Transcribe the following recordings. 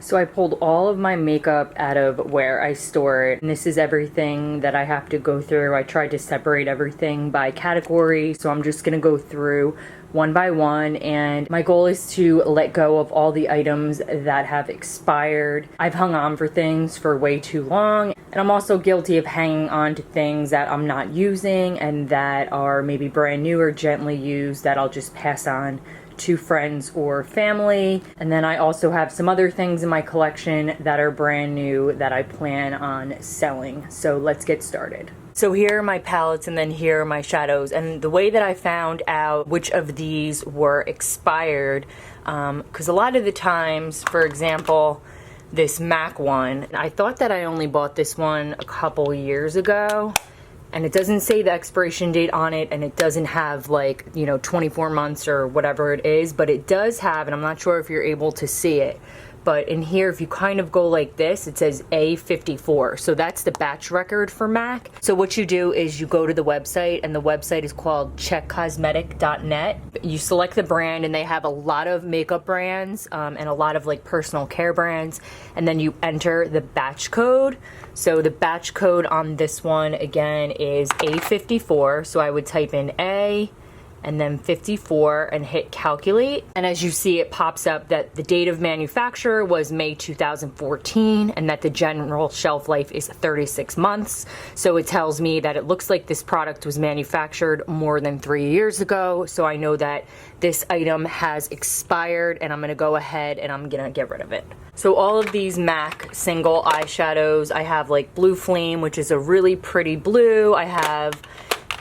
So I pulled all of my makeup out of where I store it, and this is everything that I have to go through. I tried to separate everything by category, so I'm just gonna go through one by one, and my goal is to let go of all the items that have expired. I've hung on for things for way too long, and I'm also guilty of hanging on to things that I'm not using and that are maybe brand new or gently used that I'll just pass on to friends or family. And then I also have some other things in my collection that are brand new that I plan on selling. So let's get started. So here are my palettes, and then here are my shadows. And the way that I found out which of these were expired, because a lot of the times, for example, this MAC one, I thought that I only bought this one a couple years ago, and it doesn't say the expiration date on it, and it doesn't have, like, you know, 24 months or whatever it is, but it does have, and I'm not sure if you're able to see it, but in here, if you kind of go like this, it says A54. So that's the batch record for MAC. So what you do is you go to the website, and the website is called checkcosmetic.net. You select the brand, and they have a lot of makeup brands and a lot of like personal care brands. And then you enter the batch code. So the batch code on this one, again, is A54. So I would type in A and then 54 and hit calculate. And as you see, it pops up that the date of manufacture was May 2014 and that the general shelf life is 36 months. So it tells me that it looks like this product was manufactured more than 3 years ago. So I know that this item has expired, and I'm gonna go ahead and I'm gonna get rid of it. So all of these MAC single eyeshadows, I have like Blue Flame, which is a really pretty blue. I have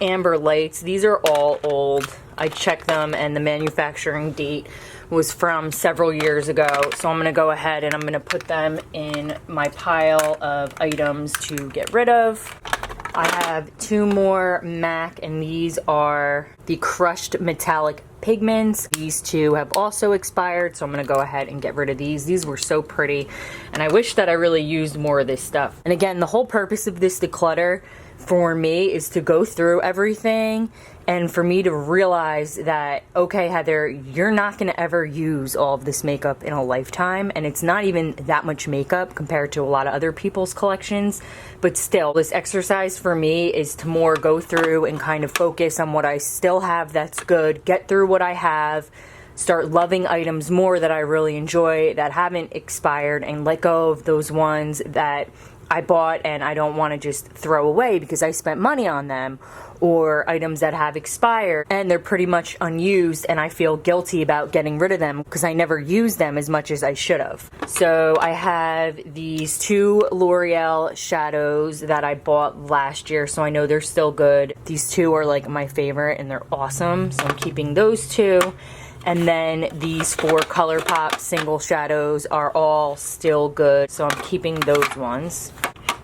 Amber Lights. These are all old. I checked them, and the manufacturing date was from several years ago. So I'm gonna go ahead and I'm gonna put them in my pile of items to get rid of. I have two more MAC, and these are the Crushed Metallic Pigments. These two have also expired, so I'm gonna go ahead and get rid of these. These were so pretty, and I wish that I really used more of this stuff. And again, the whole purpose of this declutter for me is to go through everything and for me to realize that, okay, Heather, you're not going to ever use all of this makeup in a lifetime, and it's not even that much makeup compared to a lot of other people's collections, but still, this exercise for me is to more go through and kind of focus on what I still have that's good, get through what I have, start loving items more that I really enjoy that haven't expired, and let go of those ones that I bought and I don't want to just throw away because I spent money on them, or items that have expired and they're pretty much unused and I feel guilty about getting rid of them because I never used them as much as I should have. So I have these two L'Oreal shadows that I bought last year, so I know they're still good. These two are like my favorite and they're awesome, so I'm keeping those two. And then these four ColourPop single shadows are all still good, so I'm keeping those ones.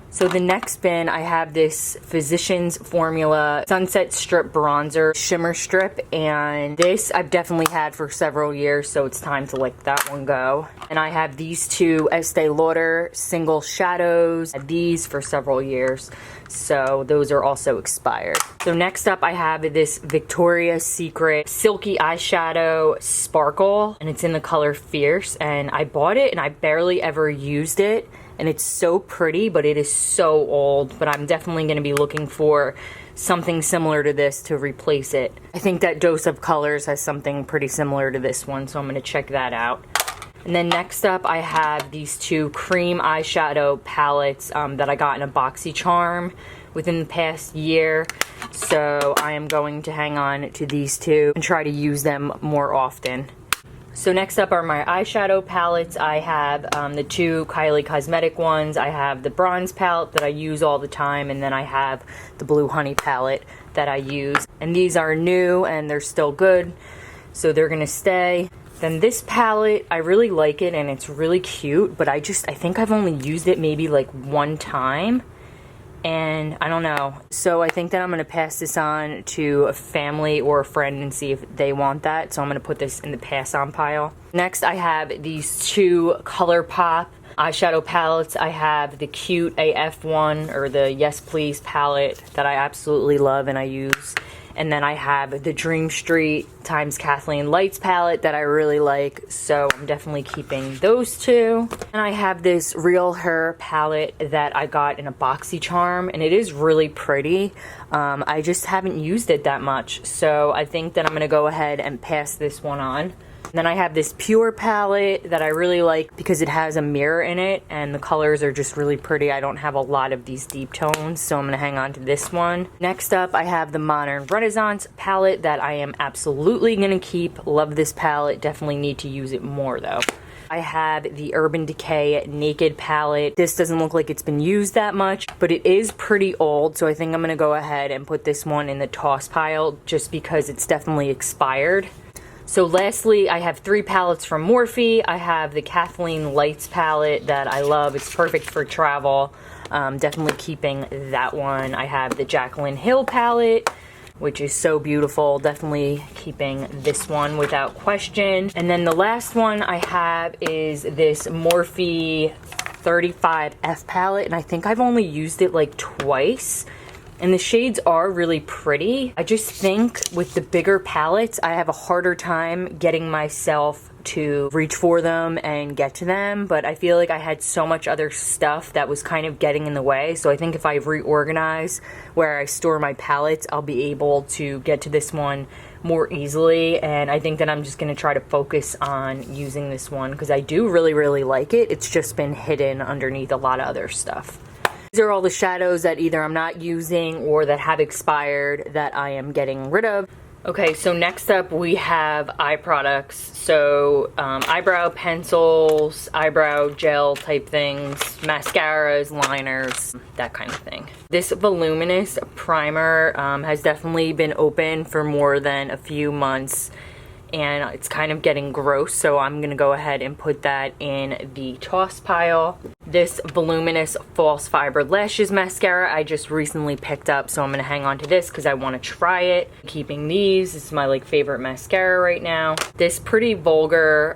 So the next bin, I have this Physicians Formula Sunset Strip Bronzer Shimmer Strip, and this I've definitely had for several years, so it's time to let that one go. And I have these two Estee Lauder single shadows, these for several years, so those are also expired. So next up, I have this Victoria's Secret Silky Eyeshadow Sparkle, and it's in the color Fierce, and I bought it and I barely ever used it. And it's so pretty, but it is so old. But I'm definitely going to be looking for something similar to this to replace it. I think that Dose of Colors has something pretty similar to this one, so I'm going to check that out. And then next up, I have these two cream eyeshadow palettes that I got in a BoxyCharm within the past year. So I am going to hang on to these two and try to use them more often. So next up are my eyeshadow palettes. I have the two Kylie Cosmetic ones. I have the bronze palette that I use all the time, and then I have the Blue Honey palette that I use. And these are new and they're still good, so they're gonna stay. Then this palette, I really like it and it's really cute, but I think I've only used it maybe like one time. And I don't know. So I think that I'm going to pass this on to a family or a friend and see if they want that. So I'm going to put this in the pass on pile. Next, I have these two ColourPop eyeshadow palettes. I have the Cute AF one, or the Yes Please palette, that I absolutely love and I use And then I have the Dream Street times Kathleen Lights palette that I really like, so I'm definitely keeping those two. And I have this Real Her palette that I got in a BoxyCharm, and it is really pretty. I just haven't used it that much, so I think that I'm gonna go ahead and pass this one on. And then I have this Pure palette that I really like because it has a mirror in it and the colors are just really pretty. I don't have a lot of these deep tones, so I'm gonna hang on to this one. Next up, I have the Modern Renaissance palette that I am absolutely gonna keep. Love this palette, definitely need to use it more though. I have the Urban Decay Naked palette. This doesn't look like it's been used that much, but it is pretty old, so I think I'm gonna go ahead and put this one in the toss pile just because it's definitely expired. So lastly, I have 3 palettes from Morphe. I have the Kathleen Lights palette that I love. It's perfect for travel. Definitely keeping that one. I have the Jaclyn Hill palette, which is so beautiful. Definitely keeping this one without question. And then the last one I have is this Morphe 35F palette, and I think I've only used it like twice. And the shades are really pretty. I just think with the bigger palettes, I have a harder time getting myself to reach for them and get to them, but I feel like I had so much other stuff that was kind of getting in the way. So I think if I reorganize where I store my palettes, I'll be able to get to this one more easily. And I think that I'm just gonna try to focus on using this one because I do really, really like it. It's just been hidden underneath a lot of other stuff. These are all the shadows that either I'm not using or that have expired that I am getting rid of. Okay, so next up we have eye products. So eyebrow pencils, eyebrow gel type things, mascaras, liners, that kind of thing. This voluminous primer has definitely been open for more than a few months and it's kind of getting gross, so I'm gonna go ahead and put that in the toss pile. This voluminous false fiber lashes mascara I just recently picked up, so I'm gonna hang on to this because I want to try it. Keeping these, this is my like favorite mascara right now. This Pretty Vulgar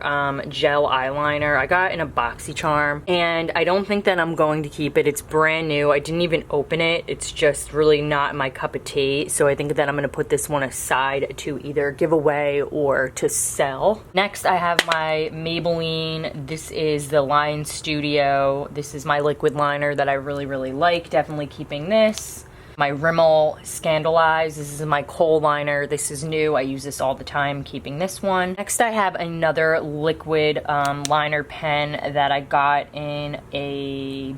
gel eyeliner I got in a BoxyCharm, and I don't think that I'm going to keep it. It's brand new. I didn't even open it. It's just really not my cup of tea, so I think that I'm gonna put this one aside to either give away or to sell. Next, I have my Maybelline. This is the Line Studio. This is my liquid liner that I really, really like. Definitely keeping this. My Rimmel Scandalize. This is my kohl liner. This is new. I use this all the time. Keeping this one. Next, I have another liquid liner pen that I got in a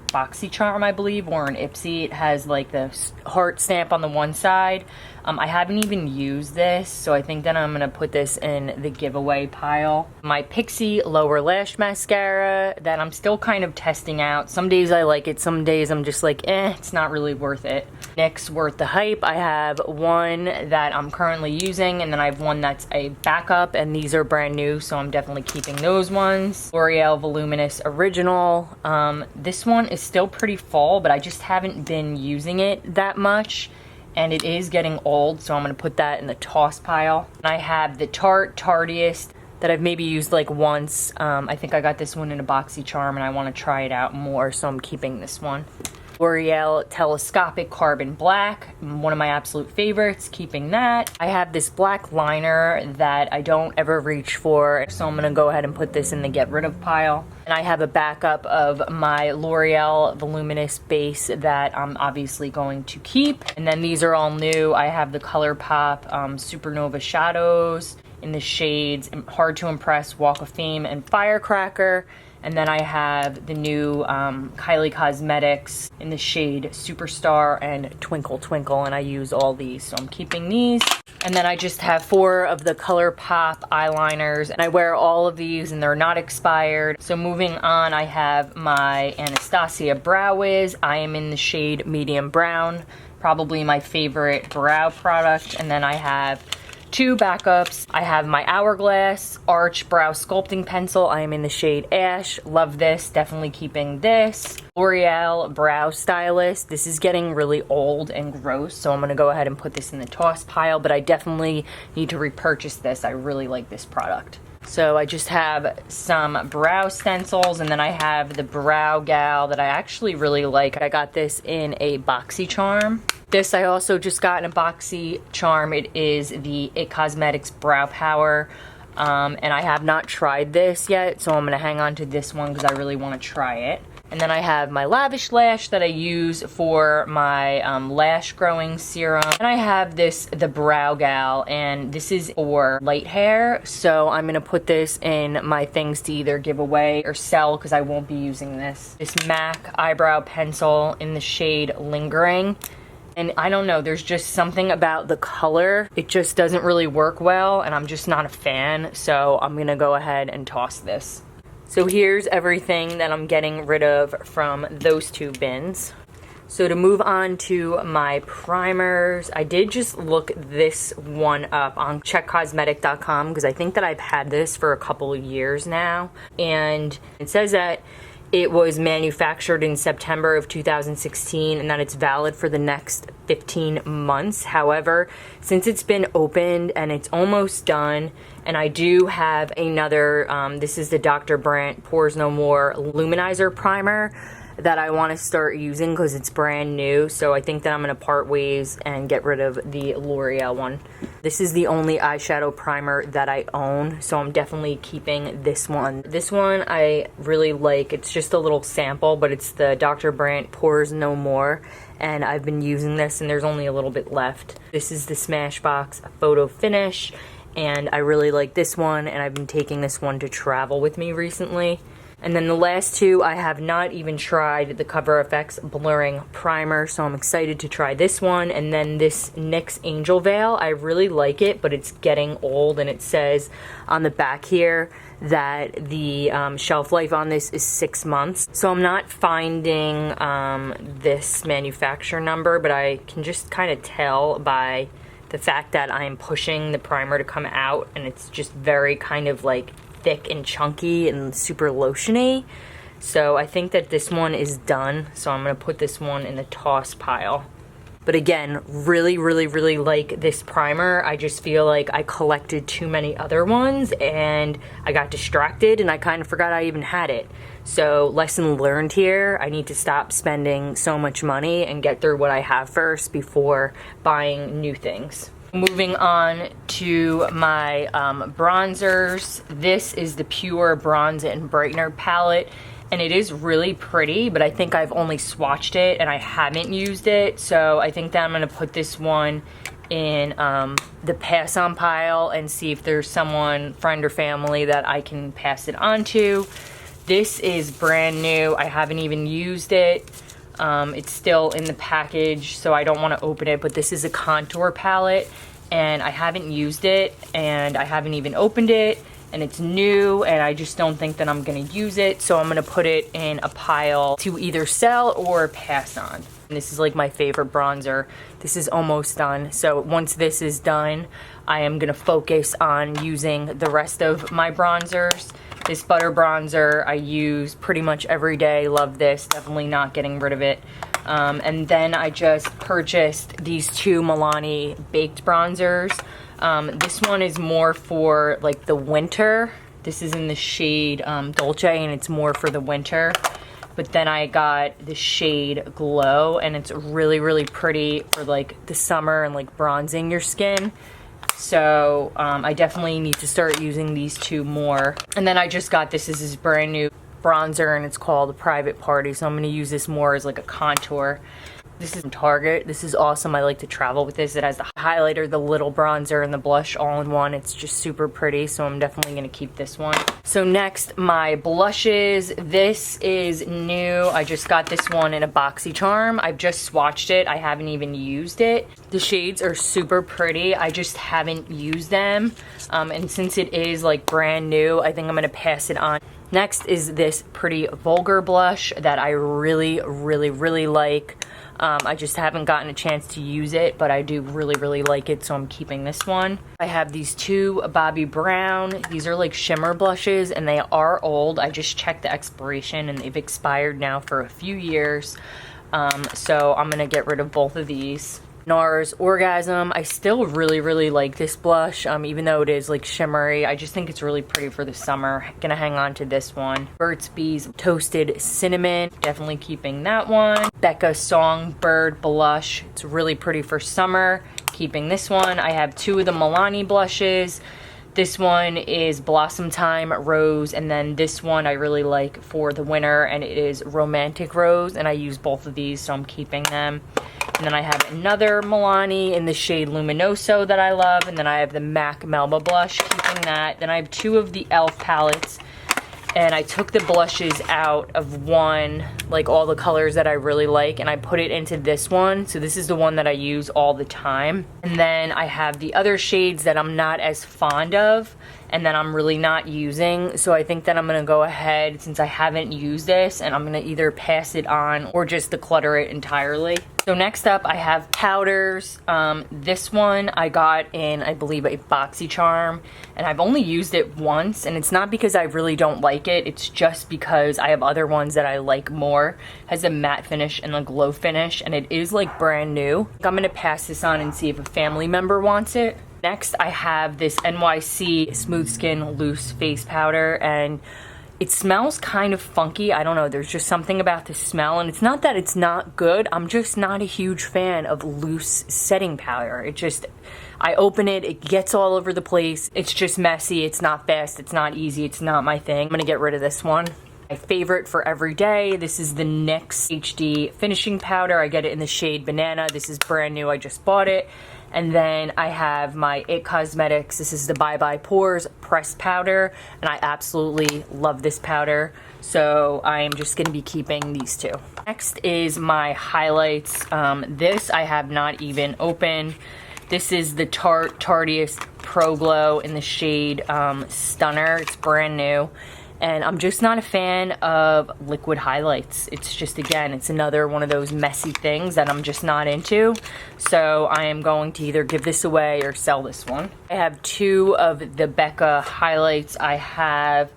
BoxyCharm, I believe, or an Ipsy. It has like the heart stamp on the one side. I haven't even used this, so I think that I'm gonna put this in the giveaway pile. My Pixie Lower Lash Mascara that I'm still kind of testing out. Some days I like it, some days I'm just like, it's not really worth it. NYX Worth the Hype. I have one that I'm currently using, and then I have one that's a backup, and these are brand new, so I'm definitely keeping those ones. L'Oreal Voluminous Original. This one is still pretty full, but I just haven't been using it that much. And it is getting old, so I'm gonna put that in the toss pile. And I have the Tarte Tardiest that I've maybe used like once. I think I got this one in a BoxyCharm and I wanna try it out more, so I'm keeping this one. L'Oreal Telescopic Carbon Black, one of my absolute favorites, keeping that. I have this black liner that I don't ever reach for, so I'm gonna go ahead and put this in the get rid of pile. And I have a backup of my L'Oreal Voluminous Base that I'm obviously going to keep. And then these are all new. I have the ColourPop Supernova Shadows in the shades Hard to Impress, Walk of Fame, and Firecracker. And then I have the new Kylie Cosmetics in the shade Superstar and Twinkle Twinkle, and I use all these, so I'm keeping these. And then I just have 4 of the ColourPop eyeliners, and I wear all of these and they're not expired. So moving on, I have my Anastasia Brow Wiz. I am in the shade Medium Brown, probably my favorite brow product. And then I have 2 backups. I have my Hourglass Arch Brow Sculpting Pencil. I am in the shade Ash. Love this. Definitely keeping this. L'Oreal Brow Stylist. This is getting really old and gross, so I'm going to go ahead and put this in the toss pile, but I definitely need to repurchase this. I really like this product. So I just have some brow stencils, and then I have the Brow Gal that I actually really like. I got this in a BoxyCharm. This I also just got in a BoxyCharm. It is the It Cosmetics Brow Power. And I have not tried this yet, so I'm going to hang on to this one because I really want to try it. And then I have my Lavish Lash that I use for my lash growing serum. And I have the Brow Gal, and this is for light hair. So I'm gonna put this in my things to either give away or sell because I won't be using this. This MAC eyebrow pencil in the shade Lingering. And I don't know, there's just something about the color. It just doesn't really work well, and I'm just not a fan. So I'm gonna go ahead and toss this. So here's everything that I'm getting rid of from those two bins. So to move on to my primers, I did just look this one up on checkcosmetic.com because I think that I've had this for a couple of years now. And it says that it was manufactured in September of 2016 and that it's valid for the next 15 months. However, since it's been opened and it's almost done, and I do have another, this is the Dr. Brandt Pores No More Luminizer Primer that I want to start using because it's brand new. So I think that I'm going to part ways and get rid of the L'Oreal one. This is the only eyeshadow primer that I own, so I'm definitely keeping this one. This one I really like. It's just a little sample, but it's the Dr. Brandt Pores No More, and I've been using this and there's only a little bit left. This is the Smashbox Photo Finish, and I really like this one, and I've been taking this one to travel with me recently. And then the last two, I have not even tried the Cover FX Blurring Primer, so I'm excited to try this one. And then this NYX Angel Veil, I really like it, but it's getting old, and it says on the back here that the shelf life on this is 6 months. So I'm not finding this manufacturer number, but I can just kind of tell by the fact that I'm pushing the primer to come out, and it's just very kind of like thick and chunky and super lotiony. So I think that this one is done, so I'm going to put this one in the toss pile. But again, really like this primer. I just feel like I collected too many other ones and I got distracted and I kind of forgot I even had it. So lesson learned here, I need to stop spending so much money and get through what I have first before buying new things. Moving on to my bronzers. This is the Pure Bronze and Brightener palette, and it is really pretty, but I think I've only swatched it and I haven't used it, so I think that I'm going to put this one in the pass on pile and see if there's someone, friend or family, that I can pass it on to. This is brand new. I haven't even used it. It's still in the package, so I don't want to open it, but this is a contour palette, and I haven't used it, and I haven't even opened it, and it's new, and I just don't think that I'm going to use it, so I'm going to put it in a pile to either sell or pass on. And this is like my favorite bronzer. This is almost done, so once this is done, I am going to focus on using the rest of my bronzers. This butter bronzer I use pretty much every day. Love this. Definitely not getting rid of it. And then I just purchased these two Milani baked bronzers. This one is more for like the winter. This is in the shade Dolce, and it's more for the winter. But then I got the shade Glow, and it's really pretty for like the summer and like bronzing your skin. So I definitely need to start using these two more. And then I just got this is brand new bronzer, and it's called Private Party, so I'm going to use this more as like a contour. This is from Target. This is awesome. I like to travel with this. It has the highlighter, the little bronzer, and the blush all in one. It's just super pretty, so I'm definitely going to keep this one. So next, my blushes. This is new. I just got this one in a BoxyCharm. I've just swatched it. I haven't even used it. The shades are super pretty. I just haven't used them. And since it is like brand new, I think I'm going to pass it on. Next is this Pretty Vulgar blush that I really like. I just haven't gotten a chance to use it, but I do really like it, so I'm keeping this one. I have these two Bobbi Brown. These are like shimmer blushes, and they are old. I just checked the expiration, and they've expired now for a few years. So I'm gonna get rid of both of these. NARS Orgasm. I still really like this blush, even though it is like shimmery. I just think it's really pretty for the summer. Gonna hang on to this one. Burt's Bees Toasted Cinnamon, definitely keeping that one. Becca Songbird Blush, it's really pretty for summer, keeping this one. I have two of the Milani blushes. This one is Blossom Time Rose, and then this one I really like for the winter, and it is Romantic Rose, and I use both of these, so I'm keeping them. And then I have another Milani in the shade Luminoso that I love, and then I have the MAC Melba blush, keeping that. Then I have two of the e.l.f. palettes, and I took the blushes out of one, like all the colors that I really like, and I put it into this one. So this is the one that I use all the time. And then I have the other shades that I'm not as fond of and that I'm really not using. So I think that I'm gonna go ahead, since I haven't used this, and I'm gonna either pass it on or just declutter it entirely. So next up I have powders. This one I got in, I believe, a BoxyCharm, and I've only used it once, and it's not because I really don't like it, it's just because I have other ones that I like more. It has a matte finish and a glow finish, and it is like brand new. I'm gonna pass this on and see if a family member wants it. Next I have this NYC Smooth Skin Loose Face Powder, and it smells kind of funky. I don't know, there's just something about the smell, and it's not that it's not good, I'm just not a huge fan of loose setting powder. It just, I open it, it gets all over the place, it's just messy, it's not fast, it's not easy, it's not my thing. I'm gonna get rid of this one. My favorite for every day, this is the NYX HD Finishing Powder. I get it in the shade Banana. This is brand new, I just bought it. And then I have my IT Cosmetics. This is the Bye Bye Pores Pressed Powder, and I absolutely love this powder. So I am just gonna be keeping these two. Next is my highlights. This I have not even opened. This is the Tarteist Pro Glow in the shade Stunner. It's brand new. And I'm just not a fan of liquid highlights. It's just, again, it's another one of those messy things that I'm just not into. So I am going to either give this away or sell this one. I have two of the Becca highlights. I have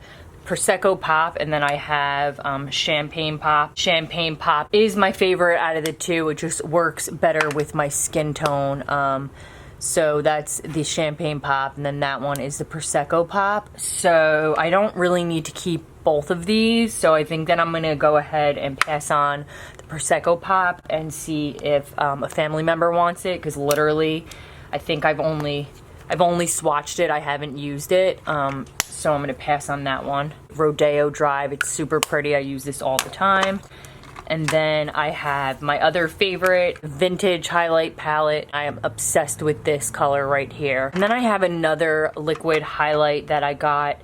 Prosecco Pop, and then I have Champagne Pop. Champagne Pop is my favorite out of the two. It just works better with my skin tone. So that's the Champagne Pop, and then that one is the Prosecco Pop. So I don't really need to keep both of these, so I think that I'm gonna go ahead and pass on the Prosecco Pop and see if a family member wants it, because literally I think I've only swatched it, I haven't used it. So I'm gonna pass on that one. Rodeo Drive, it's super pretty, I use this all the time. And then I have my other favorite vintage highlight palette. I am obsessed with this color right here. And then I have another liquid highlight that I got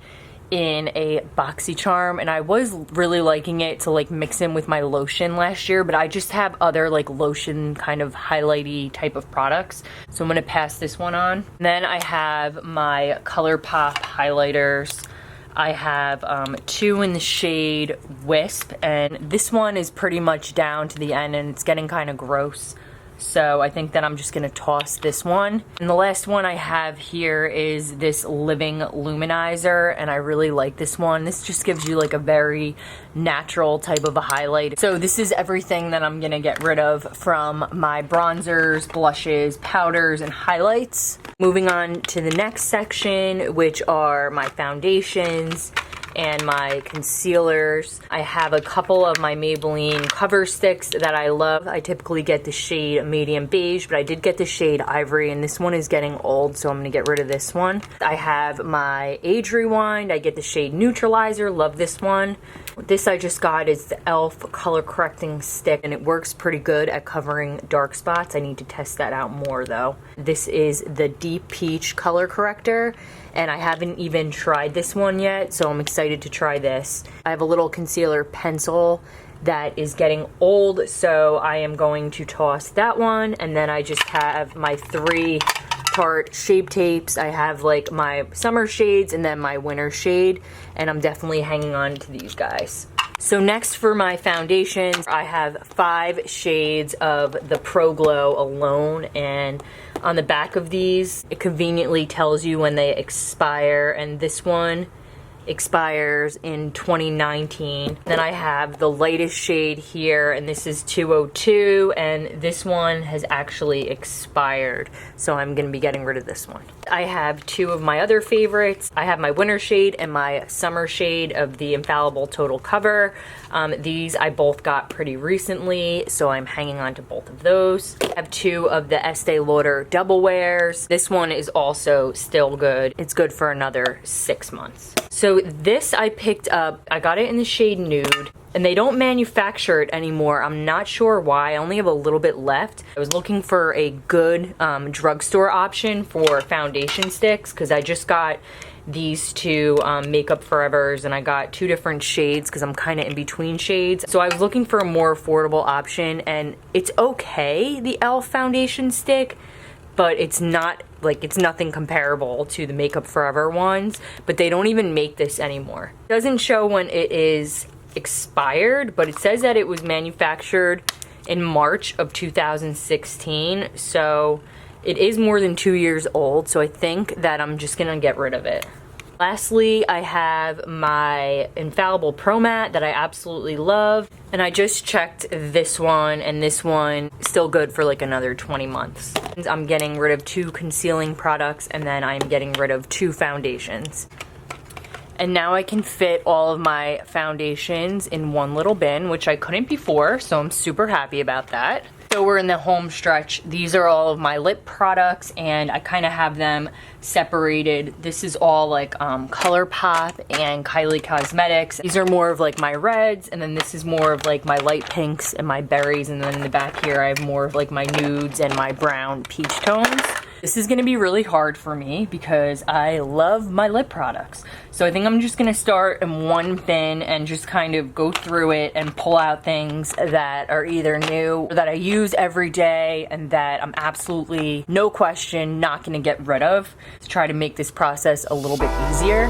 in a BoxyCharm, and I was really liking it to like mix in with my lotion last year, but I just have other like lotion kind of highlighty type of products. So I'm gonna pass this one on. And then I have my ColourPop highlighters. I have two in the shade Wisp, and this one is pretty much down to the end and it's getting kind of gross. So I think that I'm just gonna toss this one. And the last one I have here is this Living Luminizer, and I really like this one. This just gives you like a very natural type of a highlight. So this is everything that I'm gonna get rid of from my bronzers, blushes, powders, and highlights. Moving on to the next section, which are my foundations and my concealers. I have a couple of my Maybelline cover sticks that I love. I typically get the shade medium beige, but I did get the shade ivory, and this one is getting old, so I'm gonna get rid of this one. I have my Age Rewind. I get the shade Neutralizer, love this one. This I just got is the e.l.f. color correcting stick, and it works pretty good at covering dark spots. I need to test that out more though. This is the Deep Peach color corrector, and I haven't even tried this one yet, so I'm excited to try this. I have a little concealer pencil that is getting old, so I am going to toss that one. And then I just have my three Tarte Shape Tapes. I have like my summer shades and then my winter shade, and I'm definitely hanging on to these guys. So next for my foundations, I have 5 shades of the Pro Glow Alone, and on the back of these, it conveniently tells you when they expire, and this one expires in 2019. Then I have the lightest shade here, and this is 202, and this one has actually expired, so I'm gonna be getting rid of this one. I have two of my other favorites. I have my winter shade and my summer shade of the Infallible Total Cover. These I both got pretty recently, so I'm hanging on to both of those. I have two of the Estee Lauder Double Wears. This one is also still good. It's good for another 6 months. So this I picked up, I got it in the shade Nude, and they don't manufacture it anymore. I'm not sure why. I only have a little bit left. I was looking for a good drugstore option for foundation sticks because I just got these two Makeup Forevers, and I got two different shades because I'm kind of in between shades. So I was looking for a more affordable option, and it's okay, the e.l.f. foundation stick, but it's not, like, it's nothing comparable to the Makeup Forever ones, but they don't even make this anymore. It doesn't show when it is expired, but it says that it was manufactured in March of 2016, so it is more than 2 years old, so I think that I'm just gonna get rid of it. Lastly, I have my Infallible Pro Matte that I absolutely love, and I just checked this one, and this one is still good for like another 20 months. I'm getting rid of 2 concealing products, and then I'm getting rid of 2 foundations. And now I can fit all of my foundations in one little bin, which I couldn't before, so I'm super happy about that. So we're in the home stretch. These are all of my lip products, and I kind of have them separated. This is all like ColourPop and Kylie Cosmetics. These are more of like my reds, and then this is more of like my light pinks and my berries, and then in the back here I have more of like my nudes and my brown peach tones. This is gonna be really hard for me because I love my lip products. So I think I'm just gonna start in one bin and just kind of go through it and pull out things that are either new or that I use every day and that I'm absolutely, no question, not gonna get rid of, to try to make this process a little bit easier.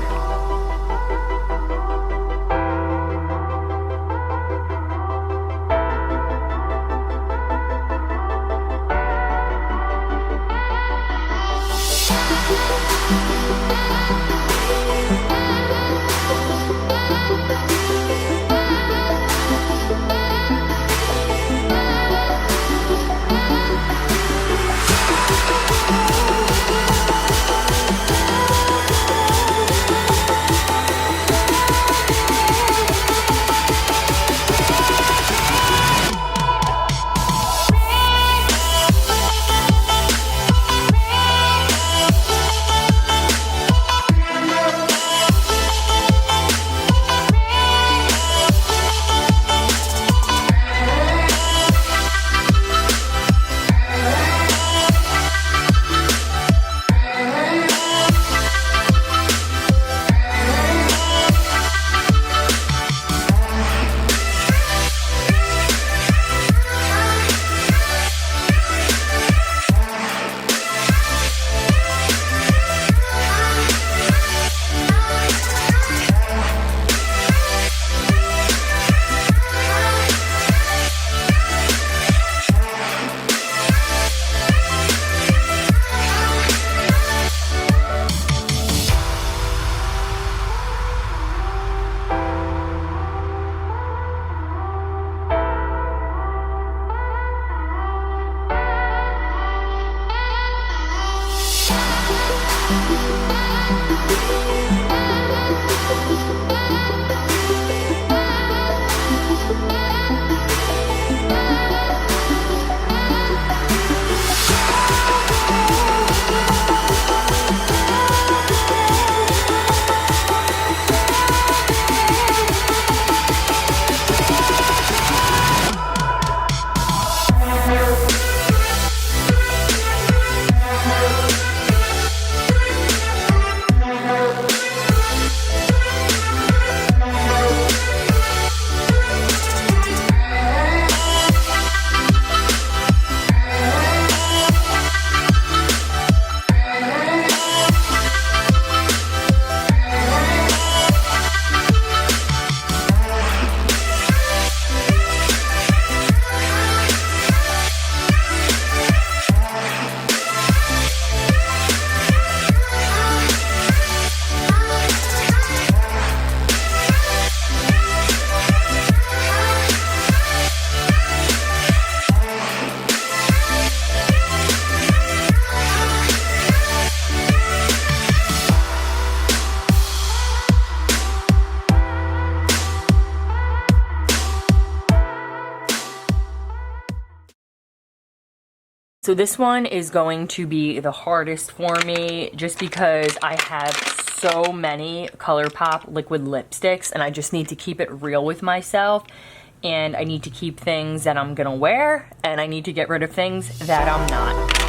So this one is going to be the hardest for me just because I have so many ColourPop liquid lipsticks and I just need to keep it real with myself, and I need to keep things that I'm gonna wear and I need to get rid of things that I'm not.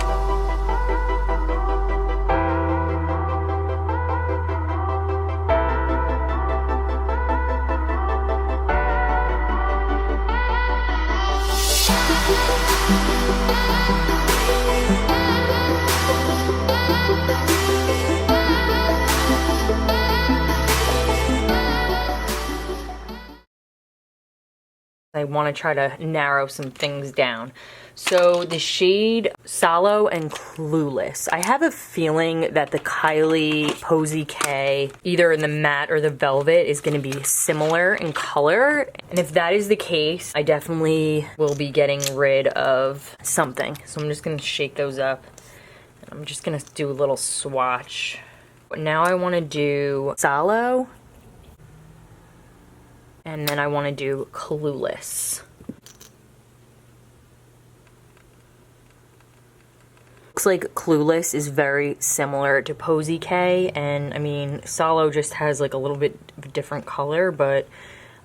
I want to try to narrow some things down. So the shade Sallow and Clueless. I have a feeling that the Kylie Posy K, either in the matte or the velvet, is going to be similar in color. And if that is the case, I definitely will be getting rid of something. So I'm just going to shake those up. I'm just going to do a little swatch. Now I want to do Sallow. And then I want to do Clueless. Looks like Clueless is very similar to Posy K, and I mean, Sallow just has like a little bit of a different color, but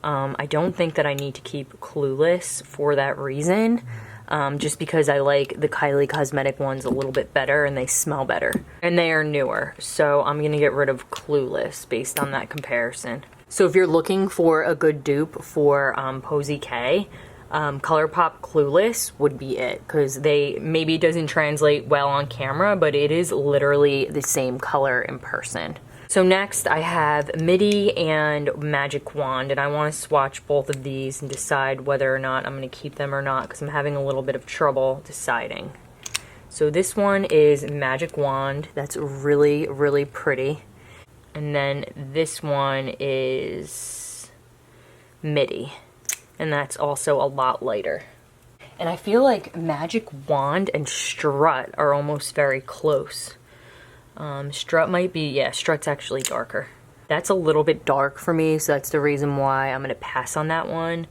I don't think that I need to keep Clueless for that reason. Just because I like the Kylie Cosmetic ones a little bit better and they smell better. And they are newer, so I'm going to get rid of Clueless based on that comparison. So if you're looking for a good dupe for Posy K, ColourPop Clueless would be it, because maybe it doesn't translate well on camera, but it is literally the same color in person. So next I have Midi and Magic Wand, and I want to swatch both of these and decide whether or not I'm going to keep them or not, because I'm having a little bit of trouble deciding. So this one is Magic Wand. That's really, really pretty. And then this one is Midi, and that's also a lot lighter. And I feel like Magic Wand and Strut are almost very close. Strut might be, yeah, Strut's actually darker. That's a little bit dark for me, so that's the reason why I'm going to pass on that one.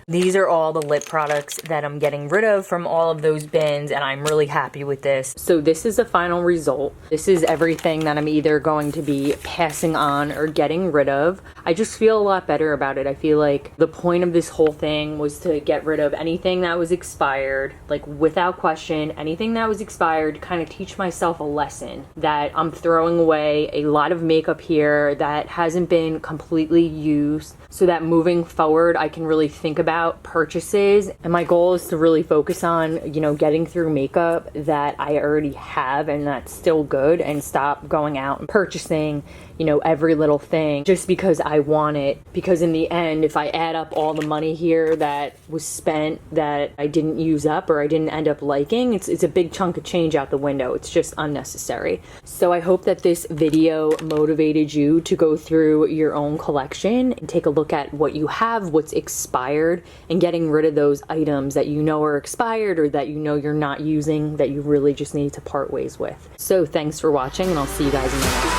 These are all the lip products that I'm getting rid of from all of those bins, and I'm really happy with this. So this is the final result. This is everything that I'm either going to be passing on or getting rid of. I just feel a lot better about it. I feel like the point of this whole thing was to get rid of anything that was expired, like without question, anything that was expired, kind of teach myself a lesson that I'm throwing away a lot of makeup here that hasn't been completely used, so that moving forward I can really think about purchases. And my goal is to really focus on, you know, getting through makeup that I already have and that's still good, and stop going out and purchasing, you know, every little thing just because I want it. Because in the end, if I add up all the money here that was spent that I didn't use up or I didn't end up liking, it's a big chunk of change out the window. It's just unnecessary. So I hope that this video motivated you to go through your own collection and take a look at what you have, what's expired, and getting rid of those items that you know are expired or that you know you're not using, that you really just need to part ways with. So thanks for watching, and I'll see you guys in the next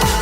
one.